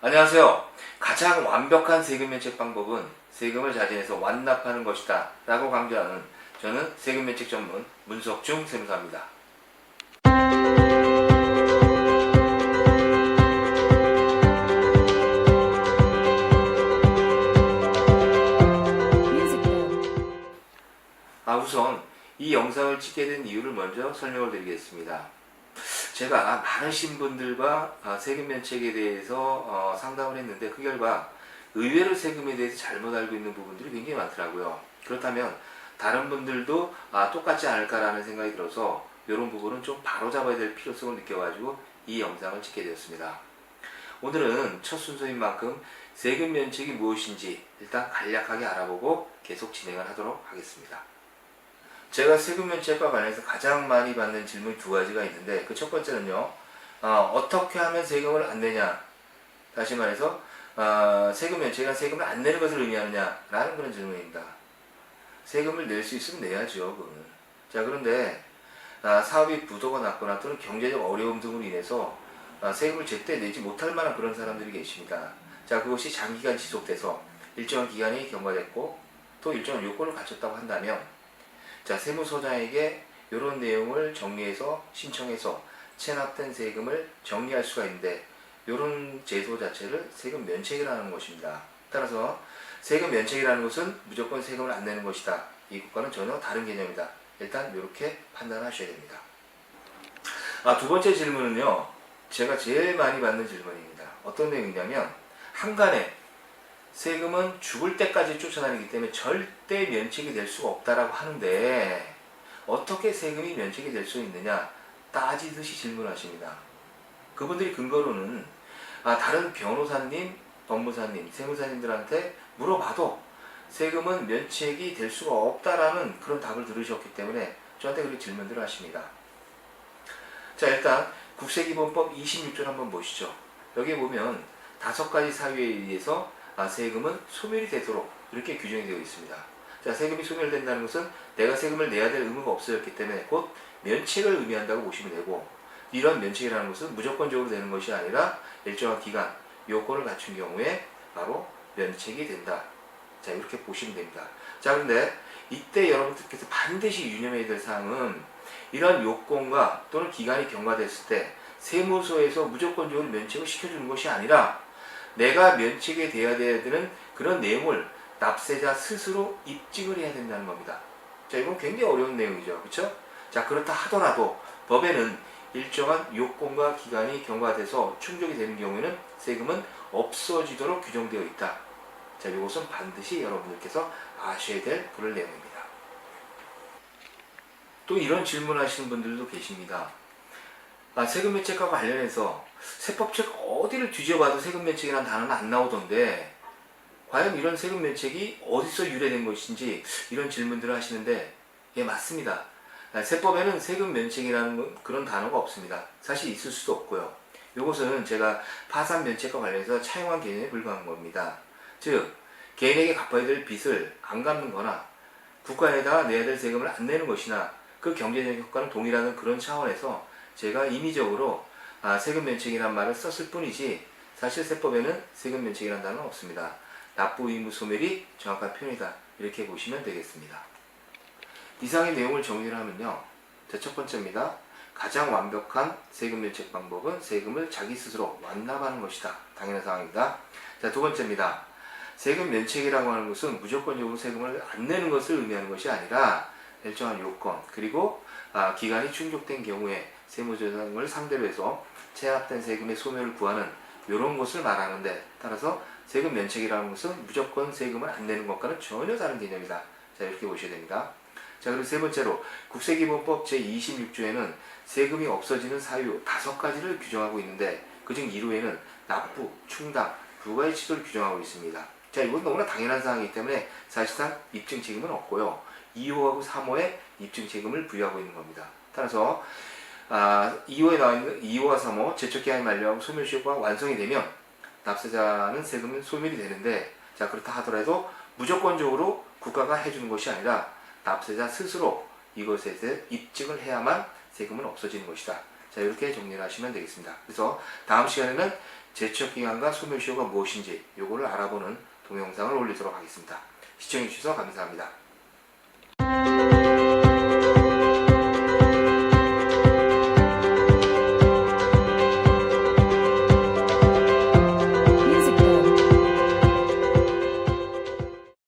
안녕하세요. 가장 완벽한 세금 면책 방법은 세금을 자진해서 완납하는 것이다 라고 강조하는 저는 세금 면책 전문 문석중 세무사입니다. 우선 이 영상을 찍게 된 이유를 먼저 설명을 드리겠습니다. 제가 많으신 분들과 세금 면책에 대해서 상담을 했는데 그 결과 의외로 세금에 대해서 잘못 알고 있는 부분들이 굉장히 많더라고요. 그렇다면 다른 분들도 똑같지 않을까라는 생각이 들어서 이런 부분은 좀 바로잡아야 될 필요성을 느껴가지고 이 영상을 찍게 되었습니다. 오늘은 첫 순서인 만큼 세금 면책이 무엇인지 일단 간략하게 알아보고 계속 진행을 하도록 하겠습니다. 제가 세금 면책과 관련해서 가장 많이 받는 질문이 두 가지가 있는데 그 첫 번째는요, 어떻게 하면 세금을 안 내냐, 다시 말해서 세금 면책은 세금을 안 내는 것을 의미하느냐 라는 그런 질문입니다. 세금을 낼 수 있으면 내야죠, 그거는. 자, 그런데 사업이 부도가 났거나 또는 경제적 어려움 등으로 인해서 세금을 제때 내지 못할 만한 그런 사람들이 계십니다. 자, 그것이 장기간 지속돼서 일정한 기간이 경과됐고 또 일정한 요건을 갖췄다고 한다면, 자, 세무서장에게 이런 내용을 정리해서 신청해서 체납된 세금을 정리할 수가 있는데, 이런 제도 자체를 세금 면책이라는 것입니다. 따라서 세금 면책이라는 것은 무조건 세금을 안 내는 것이다, 이것과는 전혀 다른 개념이다. 일단 이렇게 판단하셔야 됩니다. 두 번째 질문은요, 제가 제일 많이 받는 질문입니다. 어떤 내용이냐면, 한간에 세금은 죽을 때까지 쫓아다니기 때문에 절대 면책이 될 수가 없다라고 하는데 어떻게 세금이 면책이 될 수 있느냐 따지듯이 질문하십니다. 그분들이 근거로는 다른 변호사님, 법무사님, 세무사님들한테 물어봐도 세금은 면책이 될 수가 없다라는 그런 답을 들으셨기 때문에 저한테 그렇게 질문들을 하십니다. 자, 일단 국세기본법 26조를 한번 보시죠. 여기 보면 5가지 사유에 의해서 세금은 소멸이 되도록 이렇게 규정이 되어 있습니다. 자, 세금이 소멸된다는 것은 내가 세금을 내야 될 의무가 없어졌기 때문에 곧 면책을 의미한다고 보시면 되고, 이런 면책이라는 것은 무조건적으로 되는 것이 아니라 일정한 기간, 요건을 갖춘 경우에 바로 면책이 된다. 자, 이렇게 보시면 됩니다. 자, 그런데 이때 여러분들께서 반드시 유념해야 될 사항은 이런 요건과 또는 기간이 경과됐을 때 세무서에서 무조건적으로 면책을 시켜주는 것이 아니라 내가 면책이 돼야 되는 그런 내용을 납세자 스스로 입증을 해야 된다는 겁니다. 자, 이건 굉장히 어려운 내용이죠. 그렇죠? 자, 그렇다 하더라도 법에는 일정한 요건과 기간이 경과돼서 충족이 되는 경우에는 세금은 없어지도록 규정되어 있다. 자, 이것은 반드시 여러분들께서 아셔야 될 그런 내용입니다. 또 이런 질문하시는 분들도 계십니다. 세금 면책과 관련해서 세법책 어디를 뒤져봐도 세금 면책이라는 단어는 안 나오던데 과연 이런 세금 면책이 어디서 유래된 것인지 이런 질문들을 하시는데, 예, 맞습니다. 세법에는 세금 면책이라는 그런 단어가 없습니다. 사실 있을 수도 없고요. 이것은 제가 파산 면책과 관련해서 차용한 개념에 불과한 겁니다. 즉, 개인에게 갚아야 될 빚을 안 갚는 거나 국가에다가 내야 될 세금을 안 내는 것이나 그 경제적 효과는 동일하는 그런 차원에서 제가 임의적으로 세금 면책이라는 말을 썼을 뿐이지 사실 세법에는 세금 면책이라는 단어는 없습니다. 납부 의무 소멸이 정확한 표현이다, 이렇게 보시면 되겠습니다. 이상의 내용을 정리를 하면요, 첫 번째입니다. 가장 완벽한 세금 면책 방법은 세금을 자기 스스로 완납하는 것이다. 당연한 상황입니다. 자, 두 번째입니다. 세금 면책이라고 하는 것은 무조건적으로 세금을 안 내는 것을 의미하는 것이 아니라 일정한 요건 그리고 기간이 충족된 경우에 세무조정을 상대로 해서 체납된 세금의 소멸을 구하는 이런 것을 말하는데, 따라서 세금 면책이라는 것은 무조건 세금을 안 내는 것과는 전혀 다른 개념이다. 자, 이렇게 보셔야 됩니다. 자, 그리고 세 번째로 국세기본법 제26조에는 세금이 없어지는 사유 5가지를 규정하고 있는데 그중 1호에는 납부, 충당, 부과의 취소를 규정하고 있습니다. 자, 이건 너무나 당연한 사항이기 때문에 사실상 입증 책임은 없고요. 2호하고 3호에 입증 책임을 부여하고 있는 겁니다. 따라서 2호에 나와 있는 2호와 3호 제척기한이 만료하고 소멸시효가 완성이 되면 납세자는 세금은 소멸이 되는데, 자, 그렇다 하더라도 무조건적으로 국가가 해주는 것이 아니라 납세자 스스로 이것에 대해 입증을 해야만 세금은 없어지는 것이다. 자, 이렇게 정리를 하시면 되겠습니다. 그래서 다음 시간에는 제척기간과 소멸시효가 무엇인지 요거를 알아보는 동영상을 올리도록 하겠습니다. 시청해주셔서 감사합니다.